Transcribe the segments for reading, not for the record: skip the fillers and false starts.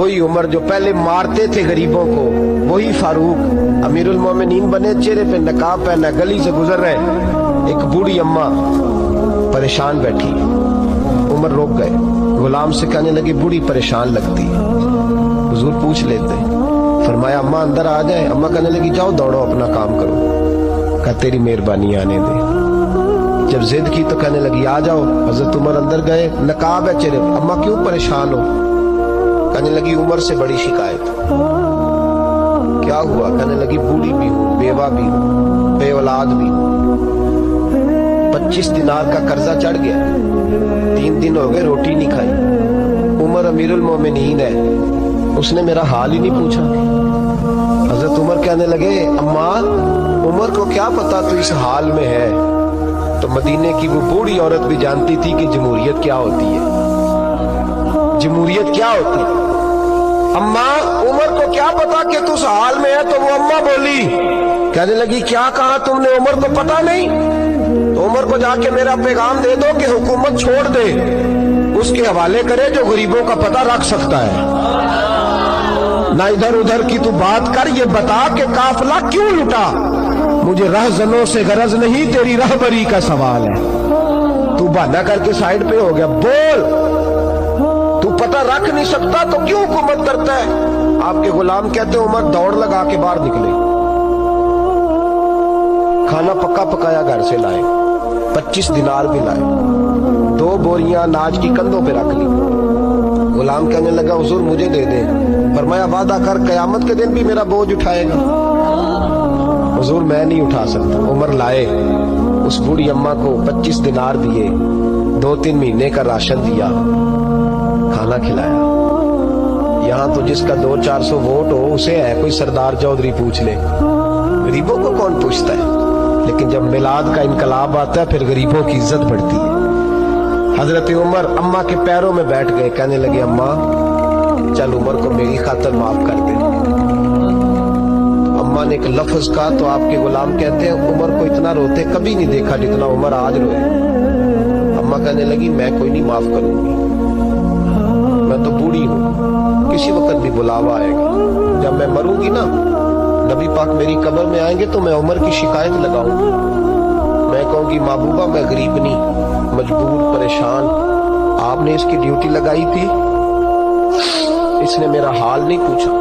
وہی عمر جو پہلے مارتے تھے غریبوں کو، وہی فاروق امیرُ المومنین بنے، چہرے پہ نقاب پہنا، گلی سے گزر رہے، ایک بوڑھی اماں پریشان بیٹھی، عمر روک گئے، غلام سے کہنے لگے بوڑھی پریشان لگتی ہے، حضور پوچھ لیتے، فرمایا اماں اندر آ جائیں، اماں کہنے لگی جاؤ دوڑو اپنا کام کرو، کہا تیری مہربانی آنے دے، جب ضد کی تو کہنے لگی آ جاؤ، حضرت عمر اندر گئے، نقاب ہے چہرے، اماں کیوں پریشان ہو؟ کہنے لگی عمر سے بڑی شکایت۔ کیا ہوا؟ کہنے لگی بوڑھی بھی ہوں، بیوہ بھی ہوں، بے اولاد بھی ہوں، 25 دینار کا قرضہ چڑھ گیا، 3 دن ہو گئے روٹی نہیں کھائی، عمر امیر المومنین ہے، اس نے میرا حال ہی نہیں پوچھا۔ حضرت عمر کہنے لگے اماں عمر کو کیا پتا تو اس حال میں ہے؟ تو مدینے کی وہ بوڑھی عورت بھی جانتی تھی کہ جمہوریت کیا ہوتی ہے، جمہوریت کیا ہوتی ہے۔ اماں عمر کو کیا پتا کہ تو اس حال میں ہے؟ تو وہ اماں بولی، کہنے لگی کیا کہا تم نے؟ عمر کو پتا نہیں؟ تو عمر کو جا کے میرا پیغام دے دو کہ حکومت چھوڑ دے، اس کے حوالے کرے جو غریبوں کا پتہ رکھ سکتا ہے، نہ ادھر ادھر کی تو بات کر، یہ بتا کہ قافلہ کیوں لٹا؟ مجھے رہزنوں سے غرض نہیں، تیری رہبری کا سوال ہے۔ تو بہانہ کر کے سائیڈ پہ ہو گیا، بول، تو پتہ رکھ نہیں سکتا تو کیوں حکومت کرتا ہے؟ آپ کے غلام کہتے ہیں عمر دوڑ لگا کے باہر نکلے، کھانا پکا پکایا گھر سے لائے، 25 دینار بھی لائے، 2 بوریاں اناج کی کندھوں پہ رکھ لی۔ غلام کہنے لگا حضور مجھے دے دیں، فرمایا وعدہ کر قیامت کے دن بھی میرا بوجھ اٹھائے گا؟ حضور میں نہیں اٹھا سکتا۔ عمر لائے، اس بوڑھی اماں کو 25 دینار دیے، 2-3 مہینے کا راشن دیا، کھانا کھلایا۔ یہاں تو جس کا 200-400 ووٹ ہو اسے ہے کوئی سردار چودھری پوچھ لے، غریبوں کو کون پوچھتا ہے؟ لیکن جب میلاد کا انقلاب آتا ہے پھر غریبوں کی عزت بڑھتی ہے۔ حضرت عمر اماں کے پیروں میں بیٹھ گئے، کہنے لگے اماں چل عمر کو میری خاطر معاف کر دے۔ اماں نے ایک لفظ کہا تو آپ کے غلام کہتے ہیں عمر کو اتنا روتے کبھی نہیں دیکھا جتنا عمر آج روئے۔ اماں کہنے لگی میں کوئی نہیں معاف کروں گی، میں تو بوڑھی ہوں، کسی وقت بھی بلاوا آئے گا، جب میں مروں گی نا نبی پاک میری قبر میں آئیں گے تو میں عمر کی شکایت لگاؤں گی، میں کہوں گی محبوبہ میں غریب نہیں، مجبور، پریشان، آپ نے اس کی ڈیوٹی لگائی تھی، اس نے میرا حال نہیں پوچھا۔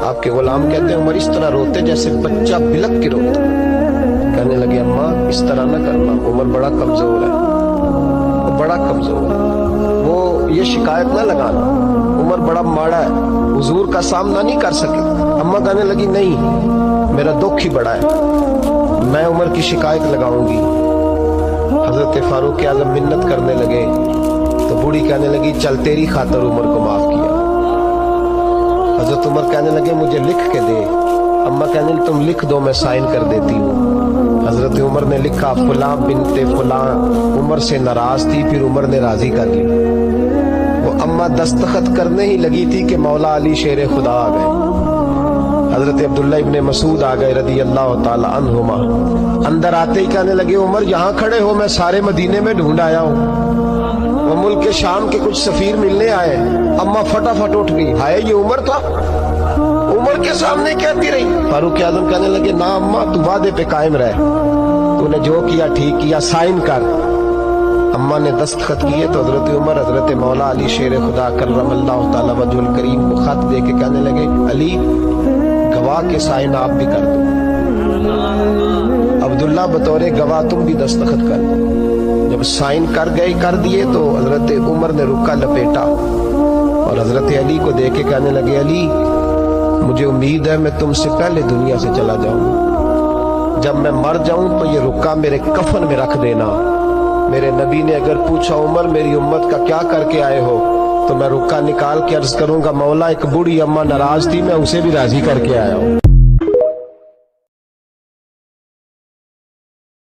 آپ کے غلام کہتے ہیں عمر اس طرح روتے جیسے بچہ بلک کے روتا۔ کہنے لگے اماں اس طرح نہ کرنا، عمر بڑا کمزور ہے، وہ بڑا کمزور ہے، وہ یہ شکایت نہ لگانا، عمر بڑا ماڑا ہے، حضور کا سامنا نہیں کر سکے۔ اماں کہنے لگی نہیں، میرا دکھ ہی بڑا ہے، میں عمر کی شکایت لگاؤں گی۔ حضرت فاروق اعظم منت کرنے لگے تو بوڑھی کہنے لگی چل تیری خاطر عمر کو معاف کیا۔ حضرت عمر کہنے لگے مجھے لکھ کے دے، اماں کہنے لگی تم لکھ دو میں سائن کر دیتی ہوں۔ حضرت عمر نے لکھا فلاں بنت فلاں عمر سے ناراض تھی، پھر عمر نے راضی کر لی۔ وہ اماں دستخط کرنے ہی لگی تھی کہ مولا علی شیر خدا آ گئے، حضرت عبداللہ ابن مسعود آ گئے رضی اللہ تعالی عنہما۔ اندر آتے ہی کہنے لگے عمر یہاں کھڑے ہو، میں سارے مدینے میں ڈھونڈ آیا ہوں، وہ ملک شام کے کچھ سفیر ملنے آئے۔ اماں فٹافٹ اٹھ گئی، ہائے یہ عمر تھا، عمر کے سامنے کہتی رہی۔ فاروق اعظم کہنے لگے نا اماں تو وعدے پہ قائم رہ، تو نے جو کیا ٹھیک کیا، سائن کر۔ اماں نے دستخط کیے تو حضرت عمر حضرت مولا علی شیر خدا کرم اللہ تعالی وجہ الکریم کو خط دے کے کہنے لگے علی گواہ کے سائن آپ بھی کر دو، عبداللہ بطور گواہ تم بھی دستخط کر دو۔ جب سائن کر دیے تو حضرت عمر نے رکا لپیٹا اور حضرت علی کو دے کے کہنے لگے علی مجھے امید ہے میں تم سے پہلے دنیا سے چلا جاؤں، جب میں مر جاؤں تو یہ رکا میرے کفن میں رکھ دینا۔ میرے نبی نے اگر پوچھا عمر میری امت کا کیا کر کے آئے ہو تو میں رکا نکال کے عرض کروں گا مولا ایک بوڑھی اماں ناراض تھی، میں اسے بھی راضی کر کے آیا ہوں۔